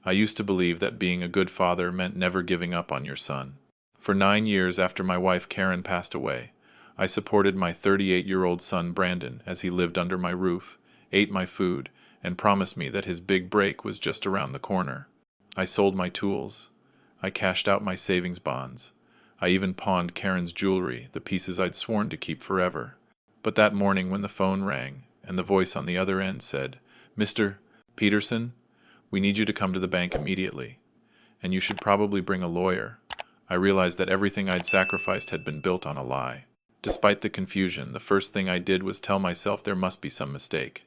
I used to believe that being a good father meant never giving up on your son. For 9 years after my wife Karen passed away, I supported my 38-year-old son Brandon as he lived under my roof, ate my food, and promised me that his big break was just around the corner. I sold my tools. I cashed out my savings bonds. I even pawned Karen's jewelry, the pieces I'd sworn to keep forever. But that morning when the phone rang, and the voice on the other end said, "Mr. Peterson, we need you to come to the bank immediately. And you should probably bring a lawyer," I realized that everything I'd sacrificed had been built on a lie. Despite the confusion, the first thing I did was tell myself there must be some mistake.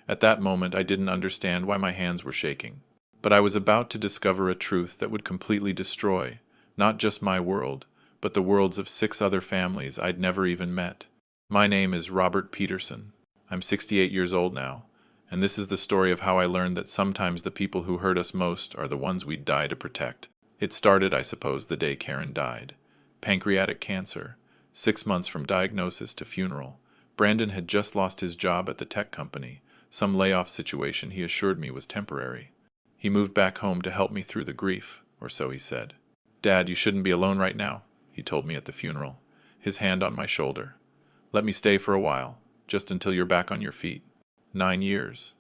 At that moment, I didn't understand why my hands were shaking. But I was about to discover a truth that would completely destroy, not just my world, but the worlds of 6 other families I'd never even met. My name is Robert Peterson. I'm 68 years old now, and this is the story of how I learned that sometimes the people who hurt us most are the ones we'd die to protect. It started, I suppose, the day Karen died. Pancreatic cancer. 6 months from diagnosis to funeral. Brandon had just lost his job at the tech company. Some layoff situation he assured me was temporary. He moved back home to help me through the grief, or so he said. "Dad, you shouldn't be alone right now," he told me at the funeral, his hand on my shoulder. "Let me stay for a while, just until you're back on your feet." 9 years.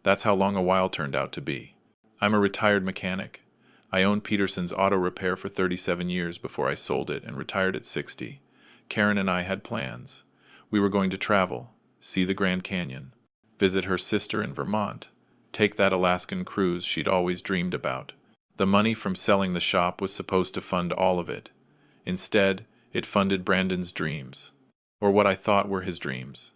That's how long a while turned out to be. I'm a retired mechanic. I owned Peterson's Auto Repair for 37 years before I sold it and retired at 60. Karen and I had plans. We were going to travel, see the Grand Canyon, visit her sister in Vermont, take that Alaskan cruise she'd always dreamed about. The money from selling the shop was supposed to fund all of it. Instead, it funded Brandon's dreams, or what I thought were his dreams.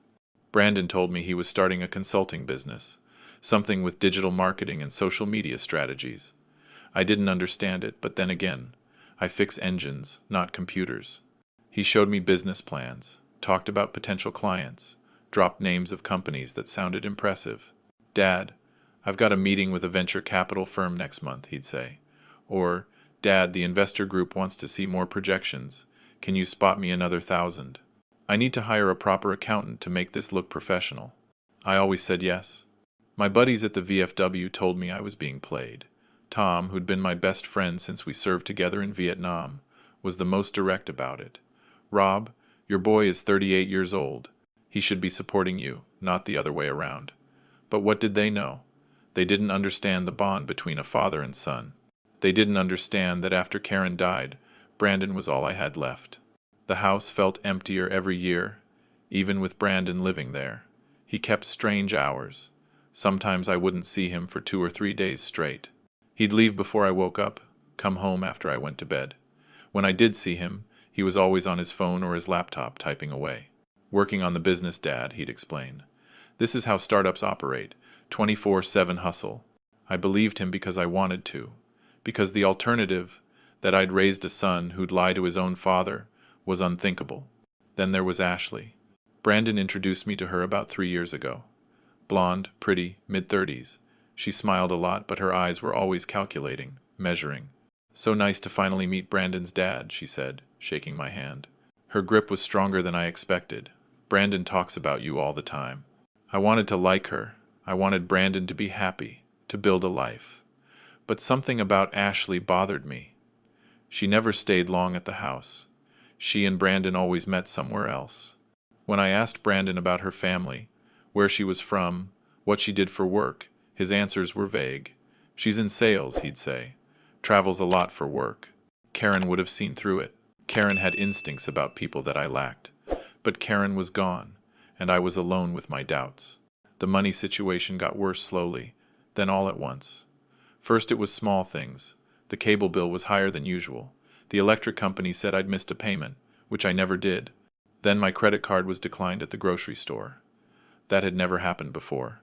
Brandon told me he was starting a consulting business, something with digital marketing and social media strategies. I didn't understand it, but then again, I fix engines, not computers. He showed me business plans, talked about potential clients, dropped names of companies that sounded impressive. "Dad, I've got a meeting with a venture capital firm next month," he'd say. Or, "Dad, the investor group wants to see more projections. Can you spot me another 1,000? I need to hire a proper accountant to make this look professional." I always said yes. My buddies at the VFW told me I was being played. Tom, who'd been my best friend since we served together in Vietnam, was the most direct about it. "Rob, your boy is 38 years old. He should be supporting you, not the other way around." But what did they know? They didn't understand the bond between a father and son. They didn't understand that after Karen died, Brandon was all I had left. The house felt emptier every year, even with Brandon living there. He kept strange hours. Sometimes I wouldn't see him for 2 or 3 days straight. He'd leave before I woke up, come home after I went to bed. When I did see him, he was always on his phone or his laptop typing away. "Working on the business, Dad," he'd explain. "This is how startups operate, 24/7 hustle." I believed him because I wanted to, because the alternative, that I'd raised a son who'd lie to his own father, was unthinkable. Then there was Ashley. Brandon introduced me to her about 3 years ago. Blonde, pretty, mid-30s. She smiled a lot, but her eyes were always calculating, measuring. "So nice to finally meet Brandon's dad," she said, shaking my hand. Her grip was stronger than I expected. "Brandon talks about you all the time." I wanted to like her. I wanted Brandon to be happy, to build a life. But something about Ashley bothered me. She never stayed long at the house. She and Brandon always met somewhere else. When I asked Brandon about her family, where she was from, what she did for work, his answers were vague. "She's in sales," he'd say. "Travels a lot for work." Karen would have seen through it. Karen had instincts about people that I lacked. But Karen was gone, and I was alone with my doubts. The money situation got worse slowly, then all at once. First it was small things. The cable bill was higher than usual. The electric company said I'd missed a payment, which I never did. Then my credit card was declined at the grocery store. That had never happened before.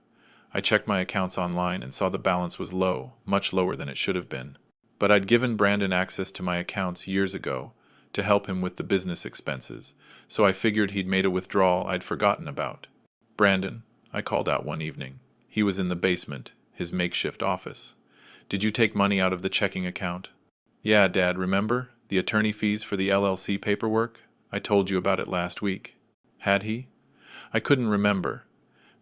I checked my accounts online and saw the balance was low, much lower than it should have been. But I'd given Brandon access to my accounts years ago to help him with the business expenses, so I figured he'd made a withdrawal I'd forgotten about. "Brandon," I called out one evening. He was in the basement, his makeshift office. "Did you take money out of the checking account?" "Yeah, Dad, remember? The attorney fees for the LLC paperwork? I told you about it last week." Had he? I couldn't remember.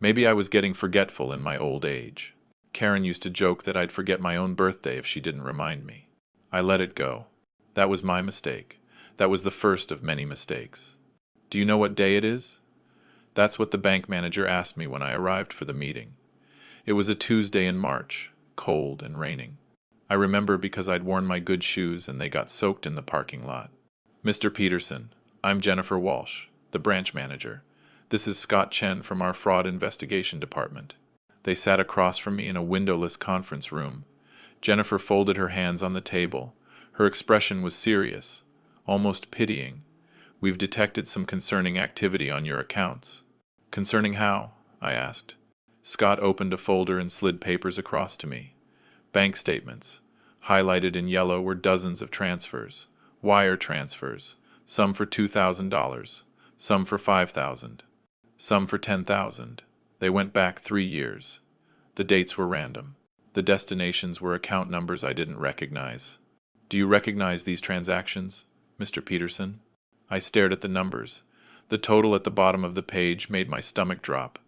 Maybe I was getting forgetful in my old age. Karen used to joke that I'd forget my own birthday if she didn't remind me. I let it go. That was my mistake. That was the first of many mistakes. Do you know what day it is? That's what the bank manager asked me when I arrived for the meeting. It was a Tuesday in March, cold and raining. I remember because I'd worn my good shoes and they got soaked in the parking lot. Mr. Peterson, I'm Jennifer Walsh, the branch manager. This is Scott Chen from our fraud investigation department. They sat across from me in a windowless conference room. Jennifer folded her hands on the table. Her expression was serious, almost pitying. We've detected some concerning activity on your accounts. Concerning how? I asked. Scott opened a folder and slid papers across to me. Bank statements. Highlighted in yellow were dozens of transfers. Wire transfers. Some for $2,000. Some for $5,000. Some for $10,000. They went back 3 years. The dates were random. The destinations were account numbers I didn't recognize. Do you recognize these transactions, Mr. Peterson? I stared at the numbers. The total at the bottom of the page made my stomach drop.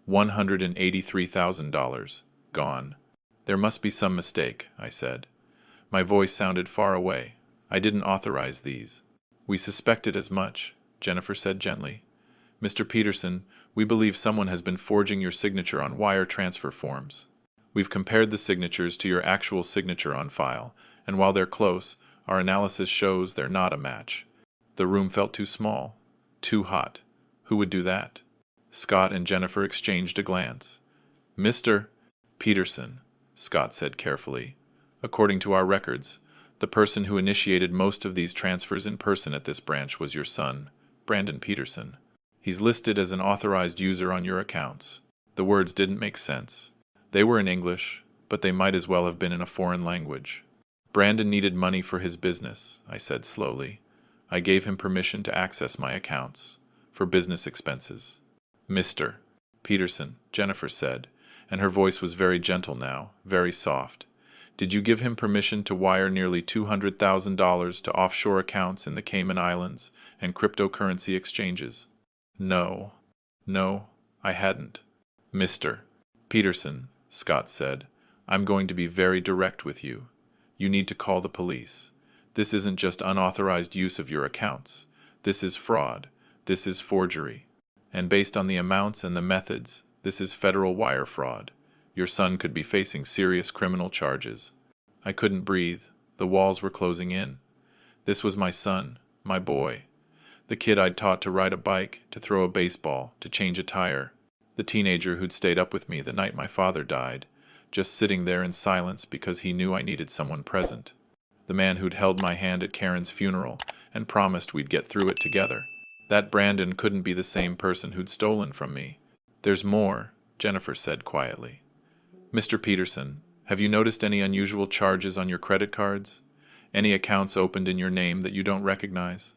$183,000. Gone. There must be some mistake, I said. My voice sounded far away. I didn't authorize these. We suspected as much, Jennifer said gently. Mr. Peterson, we believe someone has been forging your signature on wire transfer forms. We've compared the signatures to your actual signature on file, and while they're close, our analysis shows they're not a match. The room felt too small, too hot. Who would do that? Scott and Jennifer exchanged a glance. Mr. Peterson, Scott said carefully. According to our records, the person who initiated most of these transfers in person at this branch was your son, Brandon Peterson. He's listed as an authorized user on your accounts. The words didn't make sense. They were in English, but they might as well have been in a foreign language. Brandon needed money for his business, I said slowly. I gave him permission to access my accounts, for business expenses. Mr. Peterson, Jennifer said, and her voice was very gentle now, very soft. Did you give him permission to wire nearly $200,000 to offshore accounts in the Cayman Islands and cryptocurrency exchanges? No, I hadn't. Mr. Peterson, Scott said, I'm going to be very direct with you. You need to call the police. This isn't just unauthorized use of your accounts. This is fraud. This is forgery. And based on the amounts and the methods, this is federal wire fraud. Your son could be facing serious criminal charges. I couldn't breathe. The walls were closing in. This was my son, my boy. The kid I'd taught to ride a bike, to throw a baseball, to change a tire. The teenager who'd stayed up with me the night my father died, just sitting there in silence because he knew I needed someone present. The man who'd held my hand at Karen's funeral and promised we'd get through it together. That Brandon couldn't be the same person who'd stolen from me. There's more, Jennifer said quietly. Mr. Peterson, have you noticed any unusual charges on your credit cards? Any accounts opened in your name that you don't recognize?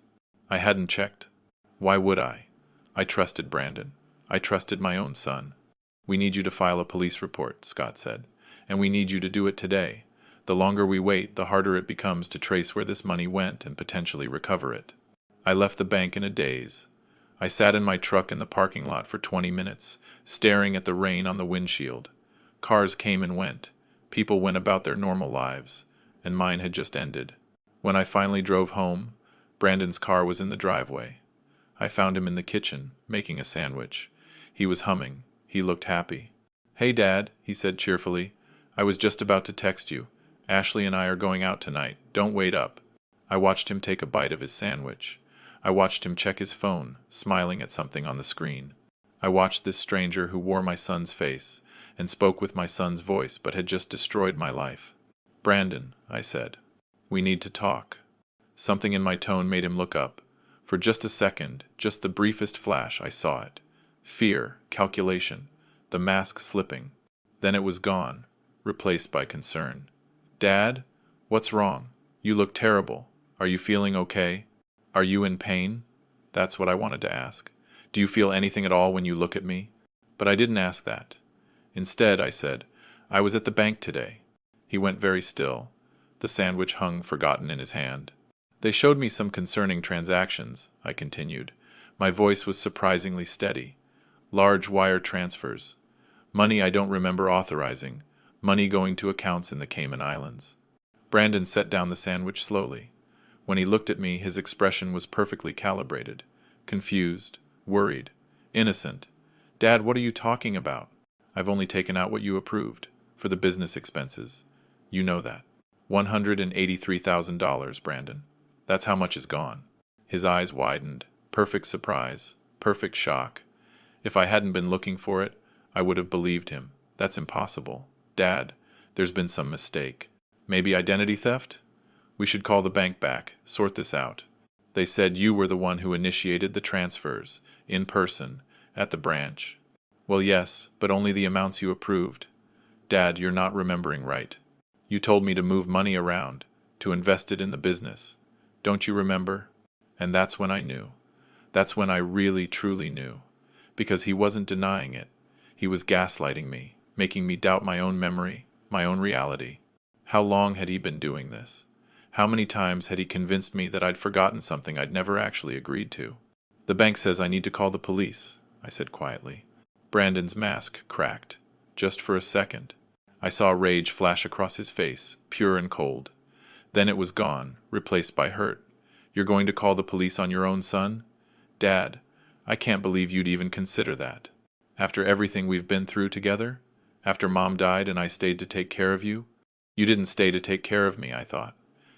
I hadn't checked. Why would I? I trusted Brandon. I trusted my own son. We need you to file a police report, Scott said, and we need you to do it today. The longer we wait, the harder it becomes to trace where this money went and potentially recover it. I left the bank in a daze. I sat in my truck in the parking lot for 20 minutes, staring at the rain on the windshield. Cars came and went. People went about their normal lives, and mine had just ended. When I finally drove home, Brandon's car was in the driveway. I found him in the kitchen, making a sandwich. He was humming. He looked happy. Hey, Dad, he said cheerfully. I was just about to text you. Ashley and I are going out tonight. Don't wait up. I watched him take a bite of his sandwich. I watched him check his phone, smiling at something on the screen. I watched this stranger who wore my son's face and spoke with my son's voice but had just destroyed my life. Brandon, I said, we need to talk. Something in my tone made him look up. For just a second, just the briefest flash, I saw it. Fear, calculation, the mask slipping. Then it was gone, replaced by concern. Dad, what's wrong? You look terrible. Are you feeling okay? Are you in pain? That's what I wanted to ask. Do you feel anything at all when you look at me? But I didn't ask that. Instead, I said, I was at the bank today. He went very still. The sandwich hung forgotten in his hand. They showed me some concerning transactions, I continued. My voice was surprisingly steady. Large wire transfers. Money I don't remember authorizing. Money going to accounts in the Cayman Islands. Brandon set down the sandwich slowly. When he looked at me, his expression was perfectly calibrated. Confused, worried, innocent. Dad, what are you talking about? I've only taken out what you approved, for the business expenses. You know that. $183,000, Brandon. That's how much is gone. His eyes widened. Perfect surprise. Perfect shock. If I hadn't been looking for it, I would have believed him. That's impossible. Dad, there's been some mistake. Maybe identity theft? We should call the bank back, sort this out. They said you were the one who initiated the transfers, in person, at the branch. Well, yes, but only the amounts you approved. Dad, you're not remembering right. You told me to move money around, to invest it in the business. Don't you remember? And that's when I knew. That's when I really, truly knew. Because he wasn't denying it. He was gaslighting me, making me doubt my own memory, my own reality. How long had he been doing this? How many times had he convinced me that I'd forgotten something I'd never actually agreed to? The bank says I need to call the police, I said quietly. Brandon's mask cracked. Just for a second. I saw rage flash across his face, pure and cold. Then it was gone, replaced by hurt. You're going to call the police on your own son? Dad, I can't believe you'd even consider that. After everything we've been through together? After Mom died and I stayed to take care of you? You didn't stay to take care of me, I thought.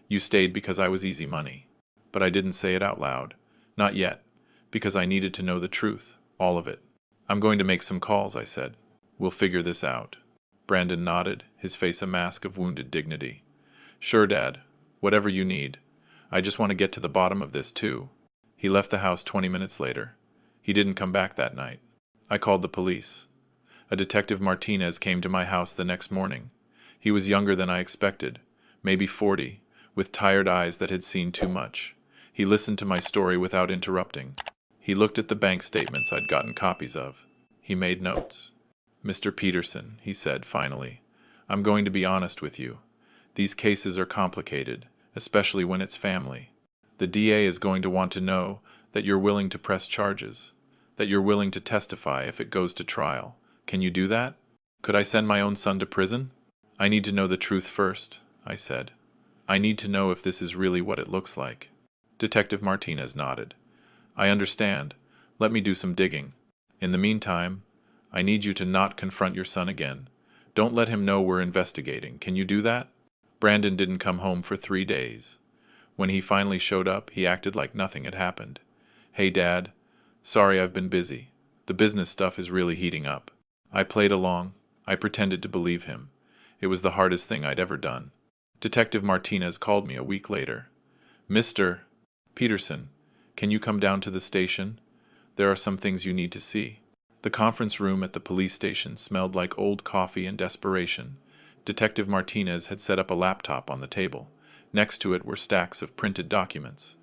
You stayed because I was easy money. But I didn't say it out loud. Not yet. Because I needed to know the truth. All of it. I'm going to make some calls, I said. We'll figure this out. Brandon nodded, his face a mask of wounded dignity. Sure, Dad. Whatever you need. I just want to get to the bottom of this, too. He left the house 20 minutes later. He didn't come back that night. I called the police. A Detective Martinez came to my house the next morning. He was younger than I expected, maybe 40, with tired eyes that had seen too much. He listened to my story without interrupting. He looked at the bank statements I'd gotten copies of. He made notes. Mr. Peterson, he said finally, I'm going to be honest with you. These cases are complicated, especially when it's family. The DA is going to want to know that you're willing to press charges, that you're willing to testify if it goes to trial. Can you do that? Could I send my own son to prison? I need to know the truth first, I said. I need to know if this is really what it looks like. Detective Martinez nodded. I understand. Let me do some digging. In the meantime, I need you to not confront your son again. Don't let him know we're investigating. Can you do that? Brandon didn't come home for 3 days. When he finally showed up, he acted like nothing had happened. Hey, Dad. Sorry I've been busy. The business stuff is really heating up. I played along. I pretended to believe him. It was the hardest thing I'd ever done. Detective Martinez called me a week later. Mr. Peterson, can you come down to the station? There are some things you need to see. The conference room at the police station smelled like old coffee and desperation. Detective Martinez had set up a laptop on the table. Next to it were stacks of printed documents.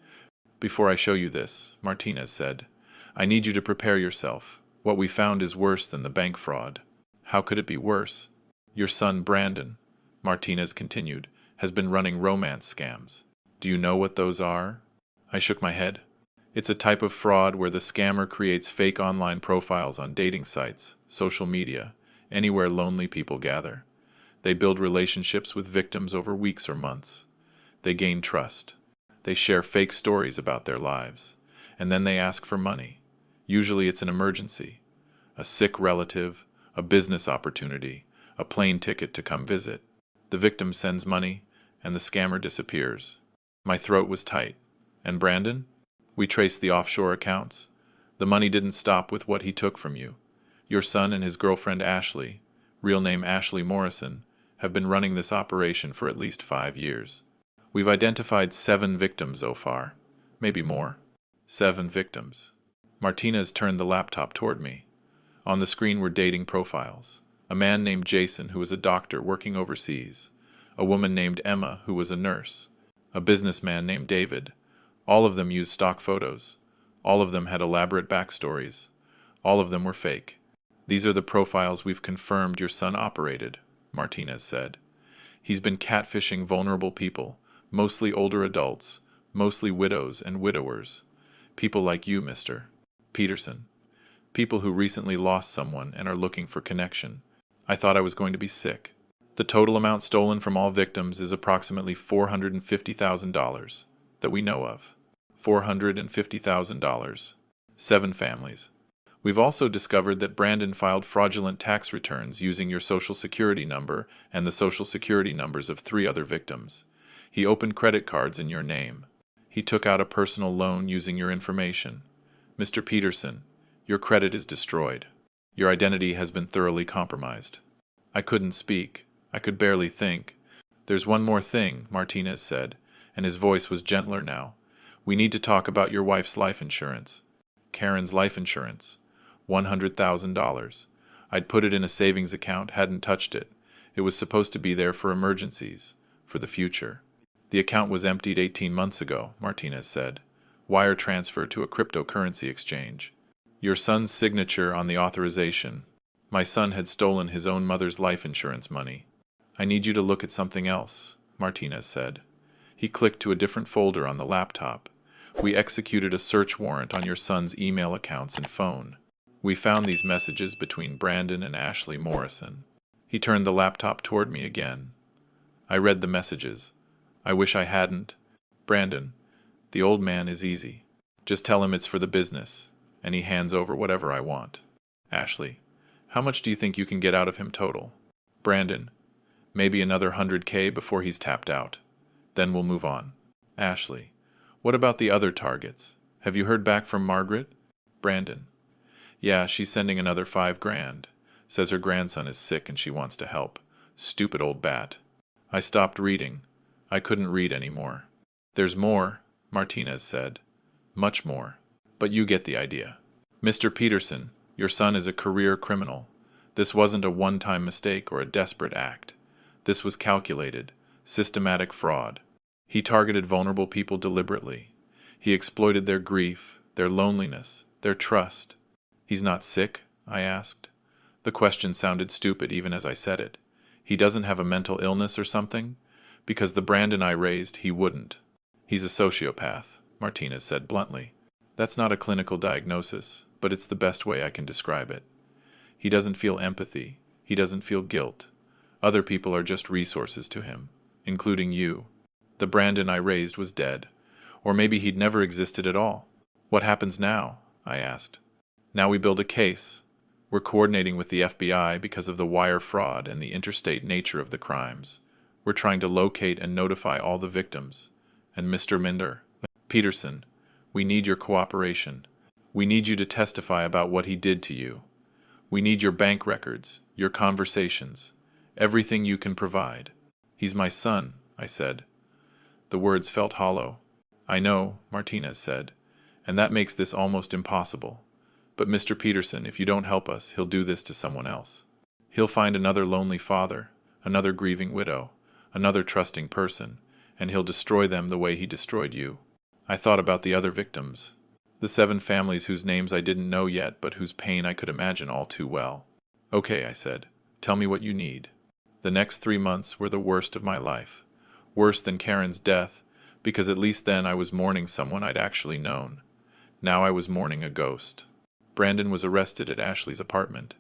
Before I show you this, Martinez said, I need you to prepare yourself. What we found is worse than the bank fraud. How could it be worse? Your son, Brandon, Martinez continued, has been running romance scams. Do you know what those are? I shook my head. It's a type of fraud where the scammer creates fake online profiles on dating sites, social media, anywhere lonely people gather. They build relationships with victims over weeks or months. They gain trust. They share fake stories about their lives. And then they ask for money. Usually it's an emergency. A sick relative, a business opportunity, a plane ticket to come visit. The victim sends money, and the scammer disappears. My throat was tight. And Brandon? We traced the offshore accounts. The money didn't stop with what he took from you. Your son and his girlfriend Ashley, real name Ashley Morrison, have been running this operation for at least 5 years. We've identified 7 victims so far. Maybe more. 7 victims. Martinez turned the laptop toward me. On the screen were dating profiles. A man named Jason, who was a doctor working overseas. A woman named Emma, who was a nurse. A businessman named David. All of them used stock photos. All of them had elaborate backstories. All of them were fake. These are the profiles we've confirmed your son operated, Martinez said. He's been catfishing vulnerable people, mostly older adults, mostly widows and widowers. People like you, Mr. Peterson. People who recently lost someone and are looking for connection. I thought I was going to be sick. The total amount stolen from all victims is approximately $450,000 that we know of. $450,000. 7 families. We've also discovered that Brandon filed fraudulent tax returns using your Social Security number and the Social Security numbers of 3 other victims. He opened credit cards in your name. He took out a personal loan using your information. Mr. Peterson, your credit is destroyed. Your identity has been thoroughly compromised. I couldn't speak. I could barely think. There's one more thing, Martinez said, and his voice was gentler now. We need to talk about your wife's life insurance. Karen's life insurance. $100,000. I'd put it in a savings account, hadn't touched it. It was supposed to be there for emergencies, for the future. The account was emptied 18 months ago, Martinez said. Wire transfer to a cryptocurrency exchange. Your son's signature on the authorization. My son had stolen his own mother's life insurance money. I need you to look at something else, Martinez said. He clicked to a different folder on the laptop. We executed a search warrant on your son's email accounts and phone. We found these messages between Brandon and Ashley Morrison. He turned the laptop toward me again. I read the messages. I wish I hadn't. Brandon, the old man is easy. Just tell him it's for the business, and he hands over whatever I want. Ashley, how much do you think you can get out of him total? Brandon, maybe another $100K before he's tapped out. Then we'll move on. Ashley, what about the other targets? Have you heard back from Margaret? Brandon, yeah, she's sending another $5,000. Says her grandson is sick and she wants to help. Stupid old bat. I stopped reading. I couldn't read anymore. There's more, Martinez said. Much more. But you get the idea. Mr. Peterson, your son is a career criminal. This wasn't a one-time mistake or a desperate act. This was calculated, systematic fraud. He targeted vulnerable people deliberately. He exploited their grief, their loneliness, their trust. He's not sick? I asked. The question sounded stupid even as I said it. He doesn't have a mental illness or something? Because the Brandon I raised, he wouldn't. He's a sociopath, Martinez said bluntly. That's not a clinical diagnosis, but it's the best way I can describe it. He doesn't feel empathy. He doesn't feel guilt. Other people are just resources to him, including you. The Brandon I raised was dead. Or maybe he'd never existed at all. What happens now? I asked. Now we build a case. We're coordinating with the FBI because of the wire fraud and the interstate nature of the crimes. We're trying to locate and notify all the victims. And Mr. Peterson, we need your cooperation. We need you to testify about what he did to you. We need your bank records, your conversations, everything you can provide. He's my son, I said. The words felt hollow. I know, Martinez said, and that makes this almost impossible. But Mr. Peterson, if you don't help us, he'll do this to someone else. He'll find another lonely father, another grieving widow, another trusting person, and he'll destroy them the way he destroyed you. I thought about the other victims, the 7 families whose names I didn't know yet, but whose pain I could imagine all too well. Okay, I said, tell me what you need. The next 3 months were the worst of my life. Worse than Karen's death, because at least then I was mourning someone I'd actually known. Now I was mourning a ghost. Brandon was arrested at Ashley's apartment.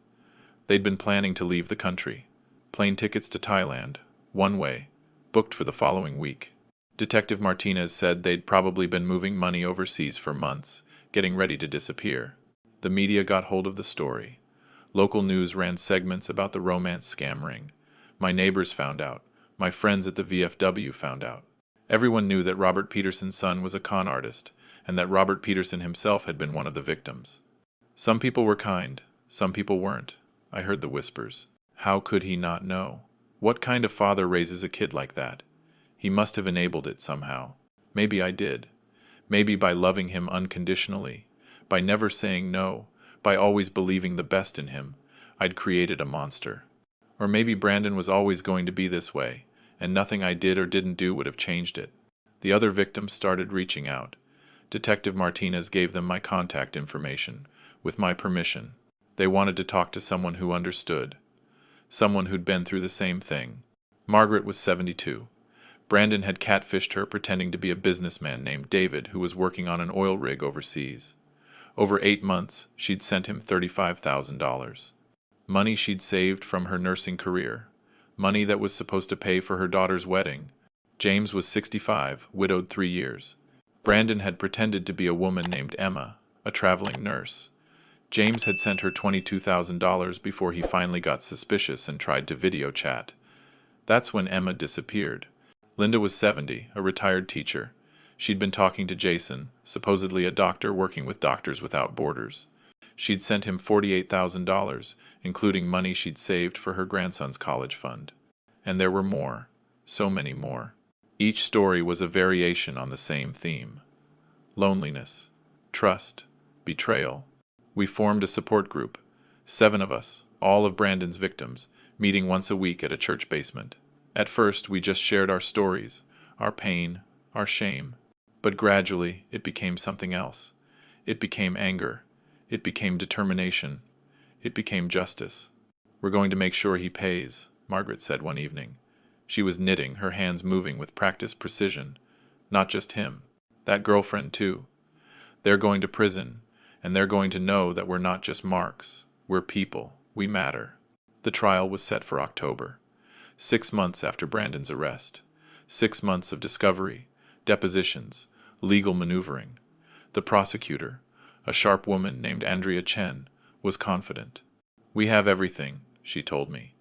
They'd been planning to leave the country. Plane tickets to Thailand, one way, booked for the following week. Detective Martinez said they'd probably been moving money overseas for months, getting ready to disappear. The media got hold of the story. Local news ran segments about the romance scam ring. My neighbors found out. My friends at the VFW found out. Everyone knew that Robert Peterson's son was a con artist, and that Robert Peterson himself had been one of the victims. Some people were kind, some people weren't. I heard the whispers. How could he not know? What kind of father raises a kid like that? He must have enabled it somehow. Maybe I did. Maybe by loving him unconditionally, by never saying no, by always believing the best in him, I'd created a monster. Or maybe Brandon was always going to be this way, and nothing I did or didn't do would have changed it. The other victims started reaching out. Detective Martinez gave them my contact information, with my permission. They wanted to talk to someone who understood. Someone who'd been through the same thing. Margaret was 72. Brandon had catfished her pretending to be a businessman named David who was working on an oil rig overseas. Over 8 months, she'd sent him $35,000. Money she'd saved from her nursing career. money that was supposed to pay for her daughter's wedding. James was 65, widowed 3 years. Brandon had pretended to be a woman named Emma, a traveling nurse. James had sent her $22,000 before he finally got suspicious and tried to video chat. That's when Emma disappeared. Linda was 70, a retired teacher. She'd been talking to Jason, supposedly a doctor working with Doctors Without Borders. She'd sent him $48,000, including money she'd saved for her grandson's college fund. And there were more, so many more. Each story was a variation on the same theme: loneliness, trust, betrayal. We formed a support group, 7 of us, all of Brandon's victims, meeting once a week at a church basement. At first, we just shared our stories, our pain, our shame. But gradually, it became something else. It became anger. It became determination. It became justice. "We're going to make sure he pays," Margaret said one evening. She was knitting, her hands moving with practiced precision. "Not just him. That girlfriend, too. They're going to prison, and they're going to know that we're not just marks. We're people. We matter." The trial was set for October. 6 months after Brandon's arrest. 6 months of discovery, depositions, legal maneuvering. The prosecutor, a sharp woman named Andrea Chen, was confident. "We have everything," she told me.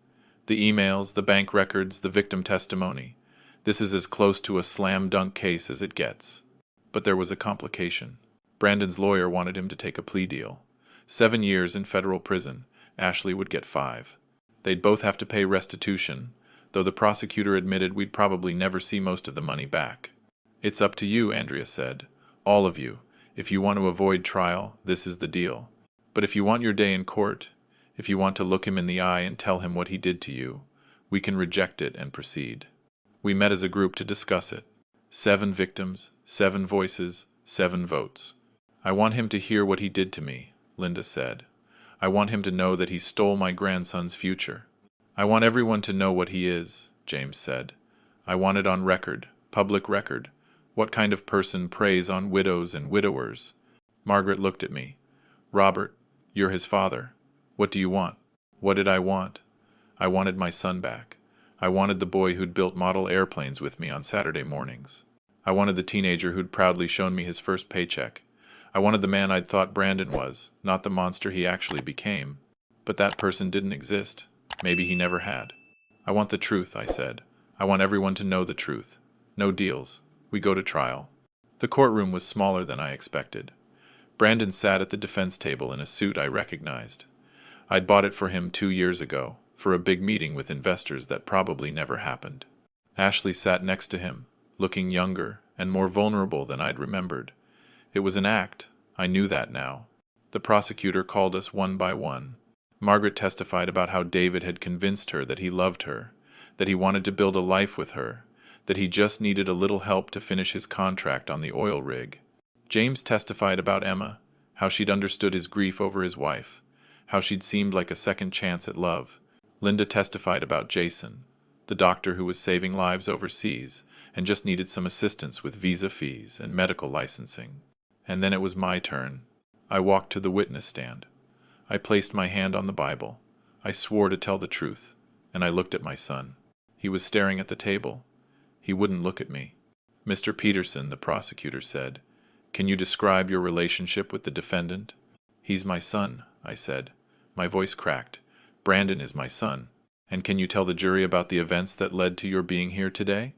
"The emails, the bank records, the victim testimony. This is as close to a slam-dunk case as it gets." But there was a complication. Brandon's lawyer wanted him to take a plea deal. 7 years in federal prison. Ashley would get 5. They'd both have to pay restitution, though the prosecutor admitted we'd probably never see most of the money back. "It's up to you," Andrea said. "All of you. If you want to avoid trial, this is the deal. But if you want your day in court, if you want to look him in the eye and tell him what he did to you, we can reject it and proceed." We met as a group to discuss it. 7 victims, 7 voices, 7 votes. "I want him to hear what he did to me," Linda said. "I want him to know that he stole my grandson's future." "I want everyone to know what he is," James said. "I want it on record, public record. What kind of person preys on widows and widowers?" Margaret looked at me. "Robert, you're his father. What do you want?" What did I want? I wanted my son back. I wanted the boy who'd built model airplanes with me on Saturday mornings. I wanted the teenager who'd proudly shown me his first paycheck. I wanted the man I'd thought Brandon was, not the monster he actually became. But that person didn't exist. Maybe he never had. "I want the truth," I said. "I want everyone to know the truth. No deals. We go to trial." The courtroom was smaller than I expected. Brandon sat at the defense table in a suit I recognized. I'd bought it for him 2 years ago, for a big meeting with investors that probably never happened. Ashley sat next to him, looking younger and more vulnerable than I'd remembered. It was an act. I knew that now. The prosecutor called us one by one. Margaret testified about how David had convinced her that he loved her, that he wanted to build a life with her, that he just needed a little help to finish his contract on the oil rig. James testified about Emma, how she'd understood his grief over his wife, how she'd seemed like a second chance at love. Linda testified about Jason, the doctor who was saving lives overseas and just needed some assistance with visa fees and medical licensing. And then it was my turn. I walked to the witness stand. I placed my hand on the Bible. I swore to tell the truth, and I looked at my son. He was staring at the table. He wouldn't look at me. "Mr. Peterson," the prosecutor said, "can you describe your relationship with the defendant?" "He's my son," I said. My voice cracked. "Brandon is my son. And can you tell the jury about the events that led to your being here today?"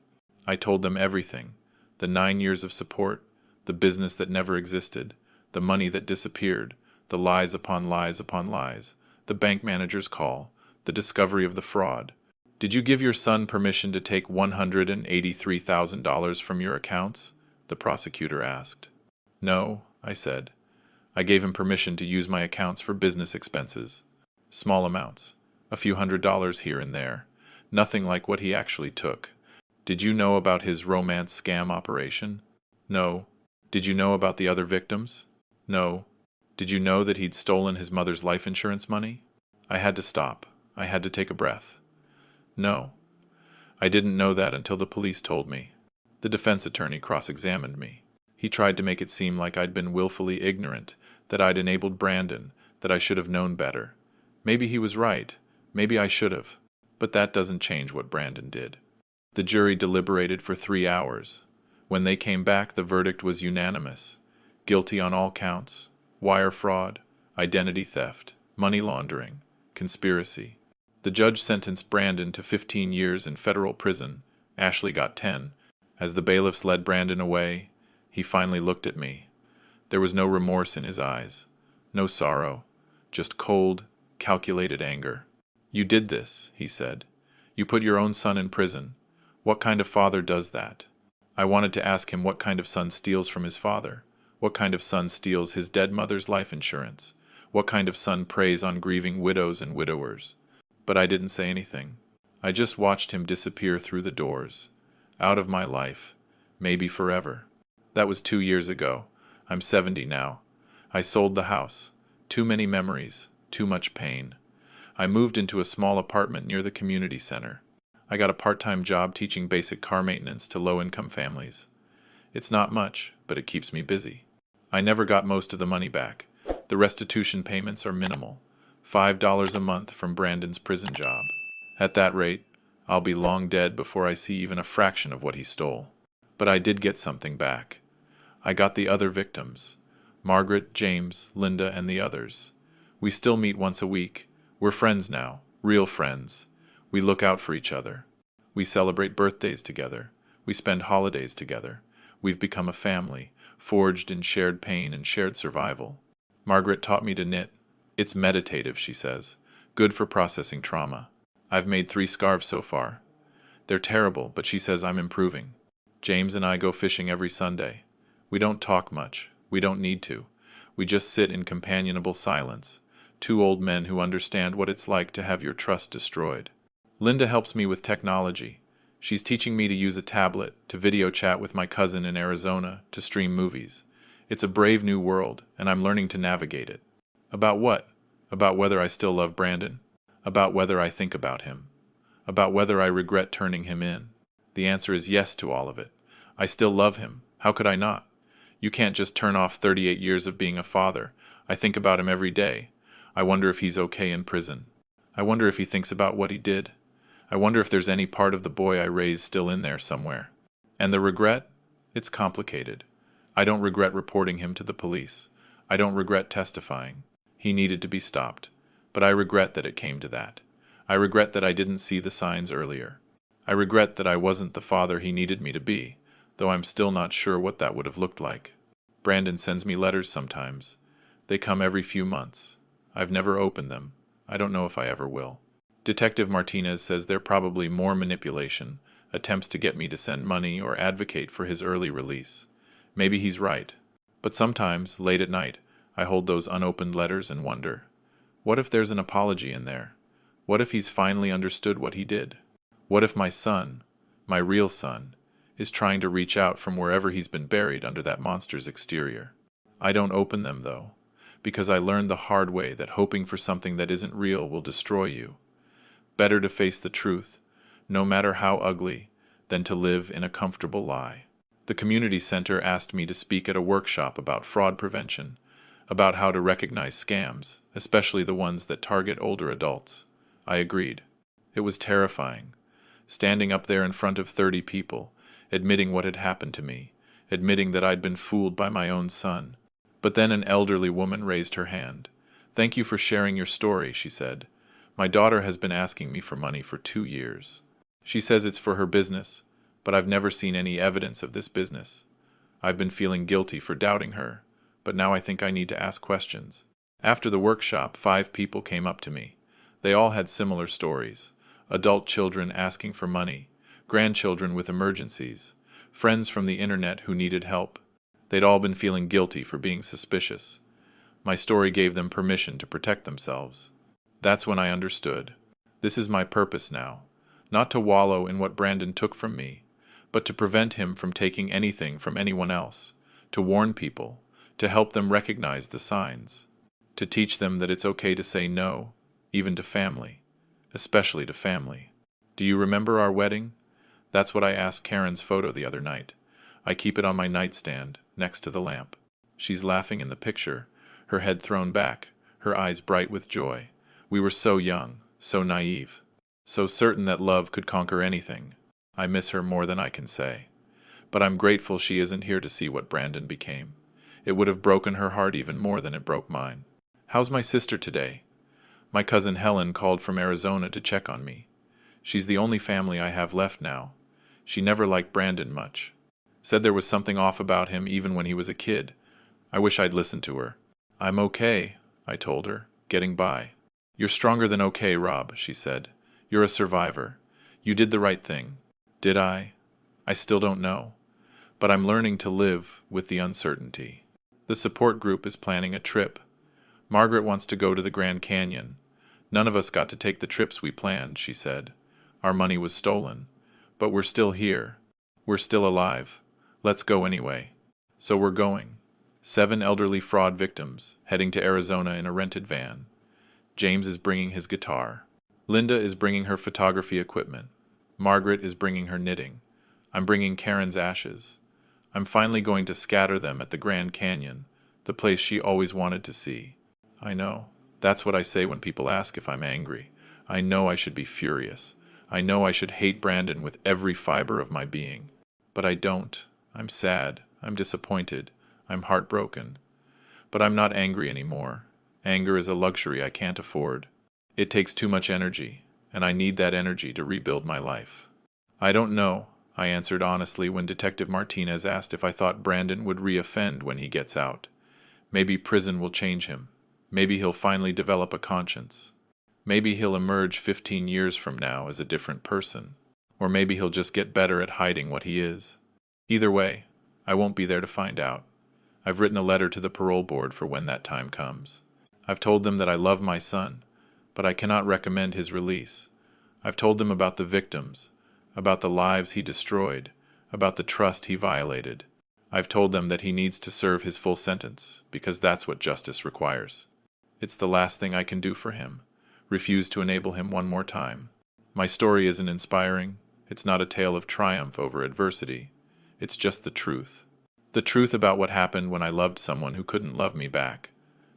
I told them everything. The 9 years of support, the business that never existed, the money that disappeared, the lies upon lies upon lies, the bank manager's call, the discovery of the fraud. "Did you give your son permission to take $183,000 from your accounts?" the prosecutor asked. "No," I said. "I gave him permission to use my accounts for business expenses. Small amounts, a few $100s here and there, nothing like what he actually took." "Did you know about his romance scam operation?" "No." "Did you know about the other victims?" "No." "Did you know that he'd stolen his mother's life insurance money?" I had to stop. I had to take a breath. "No. I didn't know that until the police told me." The defense attorney cross-examined me. He tried to make it seem like I'd been willfully ignorant, that I'd enabled Brandon, that I should have known better. Maybe he was right. Maybe I should have. But that doesn't change what Brandon did. The jury deliberated for 3 hours. When they came back, the verdict was unanimous. Guilty on all counts: wire fraud, identity theft, money laundering, conspiracy. The judge sentenced Brandon to 15 years in federal prison. Ashley got 10. As the bailiffs led Brandon away, he finally looked at me. There was no remorse in his eyes, no sorrow, just cold, calculated anger. "You did this," he said. "You put your own son in prison. What kind of father does that?" I wanted to ask him what kind of son steals from his father, what kind of son steals his dead mother's life insurance, what kind of son preys on grieving widows and widowers. But I didn't say anything. I just watched him disappear through the doors, out of my life, maybe forever. That was 2 years ago. I'm 70 now. I sold the house. Too many memories, too much pain. I moved into a small apartment near the community center. I got a part-time job teaching basic car maintenance to low-income families. It's not much, but it keeps me busy. I never got most of the money back. The restitution payments are minimal. $5 a month from Brandon's prison job. At that rate, I'll be long dead before I see even a fraction of what he stole. But I did get something back. I got the other victims: Margaret, James, Linda, and the others. We still meet once a week. We're friends now, real friends. We look out for each other. We celebrate birthdays together. We spend holidays together. We've become a family, forged in shared pain and shared survival. Margaret taught me to knit. It's meditative, she says. Good for processing trauma. I've made 3 scarves so far. They're terrible, but she says I'm improving. James and I go fishing every Sunday. We don't talk much. We don't need to. We just sit in companionable silence. 2 old men who understand what it's like to have your trust destroyed. Linda helps me with technology. She's teaching me to use a tablet, to video chat with my cousin in Arizona, to stream movies. It's a brave new world, and I'm learning to navigate it. About what? About whether I still love Brandon. About whether I think about him. About whether I regret turning him in. The answer is yes to all of it. I still love him. How could I not? You can't just turn off 38 years of being a father. I think about him every day. I wonder if he's okay in prison. I wonder if he thinks about what he did. I wonder if there's any part of the boy I raised still in there somewhere. And the regret? It's complicated. I don't regret reporting him to the police. I don't regret testifying. He needed to be stopped. But I regret that it came to that. I regret that I didn't see the signs earlier. I regret that I wasn't the father he needed me to be, though I'm still not sure what that would have looked like. Brandon sends me letters sometimes. They come every few months. I've never opened them. I don't know if I ever will. Detective Martinez says they're probably more manipulation, attempts to get me to send money or advocate for his early release. Maybe he's right. But sometimes, late at night, I hold those unopened letters and wonder, what if there's an apology in there? What if he's finally understood what he did? What if my son, my real son, is trying to reach out from wherever he's been buried under that monster's exterior? I don't open them, though, because I learned the hard way that hoping for something that isn't real will destroy you. Better to face the truth, no matter how ugly, than to live in a comfortable lie. The community center asked me to speak at a workshop about fraud prevention, about how to recognize scams, especially the ones that target older adults. I agreed. It was terrifying. Standing up there in front of 30 people, admitting what had happened to me, admitting that I'd been fooled by my own son. But then an elderly woman raised her hand. "Thank you for sharing your story," she said. "My daughter has been asking me for money for 2 years. She says it's for her business, but I've never seen any evidence of this business. I've been feeling guilty for doubting her, but now I think I need to ask questions." After the workshop, 5 people came up to me. They all had similar stories: adult children asking for money, grandchildren with emergencies, friends from the internet who needed help. They'd all been feeling guilty for being suspicious. My story gave them permission to protect themselves. That's when I understood. This is my purpose now. Not to wallow in what Brandon took from me, but to prevent him from taking anything from anyone else, to warn people, to help them recognize the signs, to teach them that it's okay to say no, even to family, especially to family. "Do you remember our wedding?" That's what I asked Karen's photo the other night. I keep it on my nightstand, next to the lamp. She's laughing in the picture, her head thrown back, her eyes bright with joy. We were so young, so naive. so certain that love could conquer anything. I miss her more than I can say. But I'm grateful she isn't here to see what Brandon became. It would have broken her heart even more than it broke mine. How's my sister today? My cousin Helen called from Arizona to check on me. She's the only family I have left now. She never liked Brandon much. Said there was something off about him even when he was a kid. I wish I'd listened to her. I'm okay, I told her, getting by. You're stronger than okay, Rob, she said. You're a survivor. You did the right thing. Did I? I still don't know. But I'm learning to live with the uncertainty. The support group is planning a trip. Margaret wants to go to the Grand Canyon. None of us got to take the trips we planned, she said. Our money was stolen. But we're still here. We're still alive. Let's go anyway. So we're going. 7 elderly fraud victims, heading to Arizona in a rented van. James is bringing his guitar. Linda is bringing her photography equipment. Margaret is bringing her knitting. I'm bringing Karen's ashes. I'm finally going to scatter them at the Grand Canyon, the place she always wanted to see. I know. That's what I say when people ask if I'm angry. I know I should be furious. I know I should hate Brandon with every fiber of my being. But I don't. I'm sad. I'm disappointed. I'm heartbroken. But I'm not angry anymore. Anger is a luxury I can't afford. It takes too much energy, and I need that energy to rebuild my life. I don't know, I answered honestly when Detective Martinez asked if I thought Brandon would reoffend when he gets out. Maybe prison will change him. Maybe he'll finally develop a conscience. Maybe he'll emerge 15 years from now as a different person. Or maybe he'll just get better at hiding what he is. Either way, I won't be there to find out. I've written a letter to the parole board for when that time comes. I've told them that I love my son, but I cannot recommend his release. I've told them about the victims, about the lives he destroyed, about the trust he violated. I've told them that he needs to serve his full sentence, because that's what justice requires. It's the last thing I can do for him. Refuse to enable him one more time. My story isn't inspiring. It's not a tale of triumph over adversity. It's just the truth. The truth about what happened when I loved someone who couldn't love me back.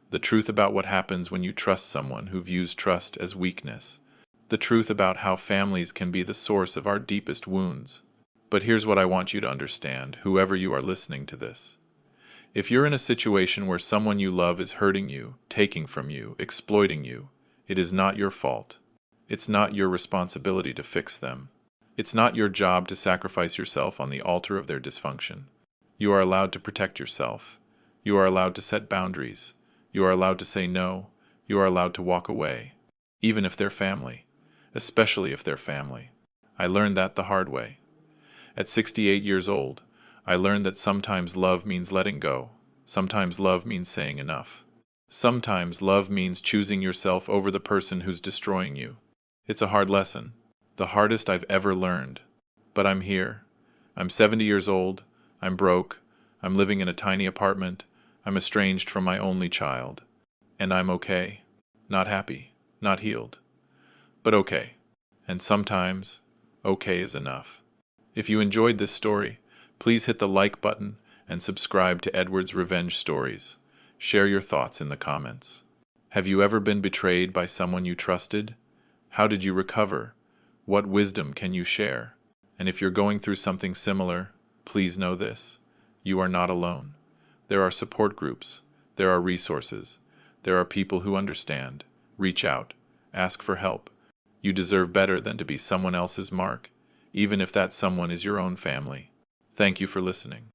The truth about what happens when you trust someone who views trust as weakness. The truth about how families can be the source of our deepest wounds. But here's what I want you to understand, whoever you are listening to this. If you're in a situation where someone you love is hurting you, taking from you, exploiting you, it is not your fault. It's not your responsibility to fix them. It's not your job to sacrifice yourself on the altar of their dysfunction. You are allowed to protect yourself. You are allowed to set boundaries. You are allowed to say no. You are allowed to walk away. Even if they're family. Especially if they're family. I learned that the hard way. At 68 years old, I learned that sometimes love means letting go. Sometimes love means saying enough. Sometimes love means choosing yourself over the person who's destroying you. It's a hard lesson. The hardest I've ever learned. But I'm here. I'm 70 years old. I'm broke. I'm living in a tiny apartment. I'm estranged from my only child. And I'm okay. Not happy. Not healed. But okay. And sometimes, okay is enough. If you enjoyed this story, please hit the like button and subscribe to Edward's Revenge Stories. Share your thoughts in the comments. Have you ever been betrayed by someone you trusted? How did you recover? What wisdom can you share? And if you're going through something similar, please know this. You are not alone. There are support groups. There are resources. There are people who understand. Reach out. Ask for help. You deserve better than to be someone else's mark, even if that someone is your own family. Thank you for listening.